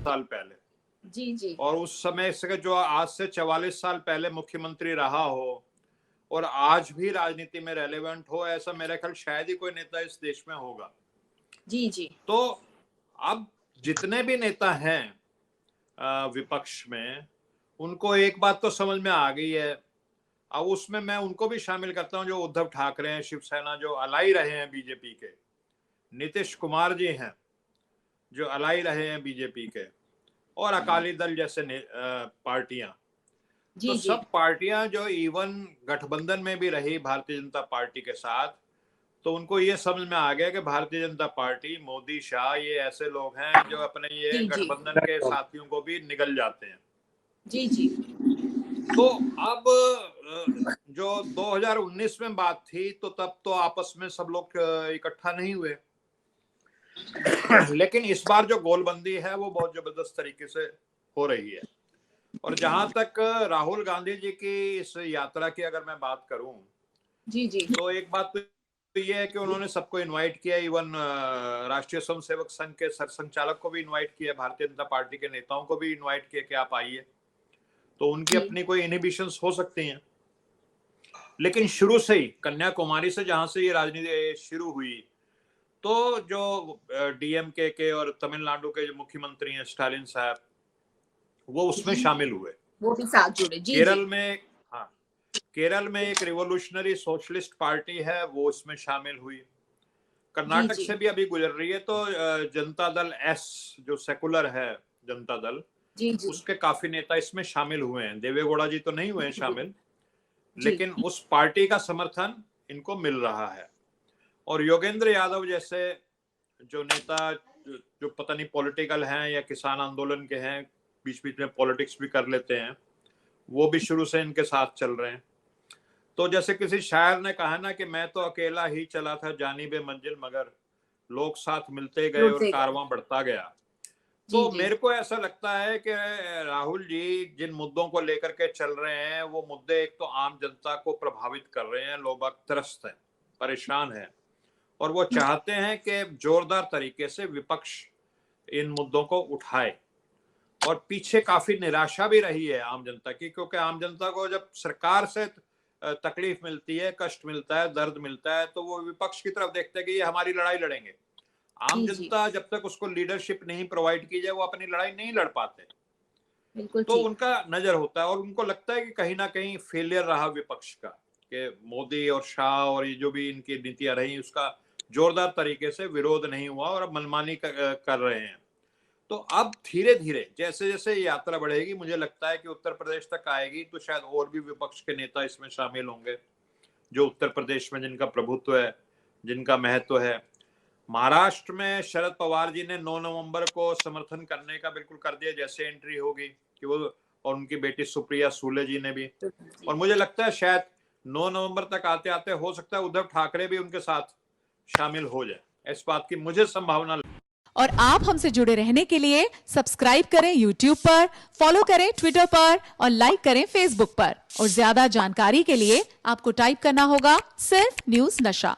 साल पहले। जी जी। और उस समय से जो आज से 44 साल पहले मुख्यमंत्री रहा हो और आज भी राजनीति में रेलेवेंट हो, ऐसा मेरा ख्याल शायद ही कोई नेता इस देश में होगा। जी जी। तो अब जितने भी नेता हैं विपक्ष में, उनको एक बात तो समझ में आ गई है। अब उसमें मैं उनको भी शामिल करता हूं जो उद्धव ठाकरे हैं, शिवसेना जो अलाई रहे हैं बीजेपी के, नीतीश कुमार जी हैं जो अलाई रहे हैं बीजेपी के, और अकाली दल जैसे पार्टियां। तो जी जी। सब पार्टियां जो इवन गठबंधन में भी रही भारतीय जनता पार्टी के साथ, तो उनको ये समझ में आ गया कि भारतीय जनता पार्टी, मोदी, शाह, ये ऐसे लोग हैं जो अपने ये जी जी। गठबंधन के साथियों को भी निगल जाते हैं। जी जी। तो अब जो 2019 में बात थी, तो तब तो आपस में सब लोग इकट्ठा नहीं हुए। लेकिन इस बार जो गोलबंदी है वो बहुत जबरदस्त तरीके से हो रही है। और जहां तक राहुल गांधी जी की इस यात्रा की अगर मैं बात करूं, जी जी। तो एक बात तो ये है कि उन्होंने सबको इनवाइट किया, इवन राष्ट्रीय स्वयंसेवक संघ के सरसंघचालक को भी इनवाइट किया, भारतीय जनता पार्टी के नेताओं को भी इनवाइट किया कि आप आइए। तो उनकी अपनी कोई इनहिबिशंस हो सकती हैं, लेकिन शुरू से ही कन्याकुमारी से जहां से ये राजनीति शुरू हुई, तो जो डीएमके के और तमिलनाडु के जो मुख्यमंत्री हैं स्टालिन साहब, वो उसमें शामिल हुए। वो भी साथ जुड़े। जी जी। केरल में, हाँ, केरल में एक रिवोल्यूशनरी सोशलिस्ट पार्टी है, वो इसमें शामिल हुई। जी कर्नाटक जी। से भी अभी गुजर रही है, तो जनता दल एस जो सेकुलर है जनता दल, जी जी। उसके काफी नेता इसमें शामिल हुए हैं। देवेगौड़ा जी तो नहीं हुए हैं शामिल, जी लेकिन उस पार्टी का समर्थन इनको मिल रहा है। और योगेंद्र यादव जैसे जो नेता जो पता नहीं पॉलिटिकल हैं या किसान आंदोलन के हैं, बीच बीच में पॉलिटिक्स भी कर लेते हैं, वो भी शुरू से इनके साथ चल रहे हैं। तो जैसे किसी शायर ने कहा ना कि मैं तो अकेला ही चला था जानिबे मंजिल, मगर लोग साथ मिलते गए और जुड़ते गए। कारवां बढ़ता गया। जी तो जी। मेरे को ऐसा लगता है कि राहुल जी जिन मुद्दों को लेकर के चल रहे हैं, वो मुद्दे एक तो आम जनता को प्रभावित कर रहे हैं, लोग त्रस्त हैं, परेशान हैं, और वो चाहते हैं कि जोरदार तरीके से विपक्ष इन मुद्दों को उठाए। और पीछे काफी निराशा भी रही है आम जनता की, क्योंकि आम जनता को जब सरकार से तकलीफ मिलती है, कष्ट मिलता है, दर्द मिलता है, तो वो विपक्ष की तरफ देखते हैं कि ये हमारी लड़ाई लड़ेंगे। आम जी जी। जनता जब तक उसको लीडरशिप नहीं प्रोवाइड की जाए, वो अपनी लड़ाई नहीं लड़ पाते। बिल्कुल तो ठीक। उनका नजर होता है और उनको लगता है कि कहीं ना कहीं फेलियर रहा विपक्ष का, कि मोदी और शाह और ये जो भी इनकी नीतियां रही, उसका जोरदार तरीके से विरोध नहीं हुआ और अब मनमानी कर रहे हैं। तो अब धीरे धीरे जैसे जैसे यात्रा बढ़ेगी, मुझे लगता है कि उत्तर प्रदेश तक आएगी, तो शायद और भी विपक्ष के नेता इसमें शामिल होंगे, जो उत्तर प्रदेश में जिनका प्रभुत्व है, जिनका महत्व है। महाराष्ट्र में शरद पवार जी ने 9 नवंबर को समर्थन करने का बिल्कुल कर दिया, जैसे एंट्री होगी कि वो, और उनकी बेटी सुप्रिया सूले जी ने भी। और मुझे लगता है शायद 9 नवंबर तक आते आते हो सकता है उद्धव ठाकरे भी उनके साथ शामिल हो जाए, इस बात की मुझे संभावना। और आप हमसे जुड़े रहने के लिए सब्सक्राइब करें YouTube पर, फॉलो करें Twitter पर और लाइक करें Facebook पर। और ज्यादा जानकारी के लिए आपको टाइप करना होगा सिर्फ न्यूज नशा।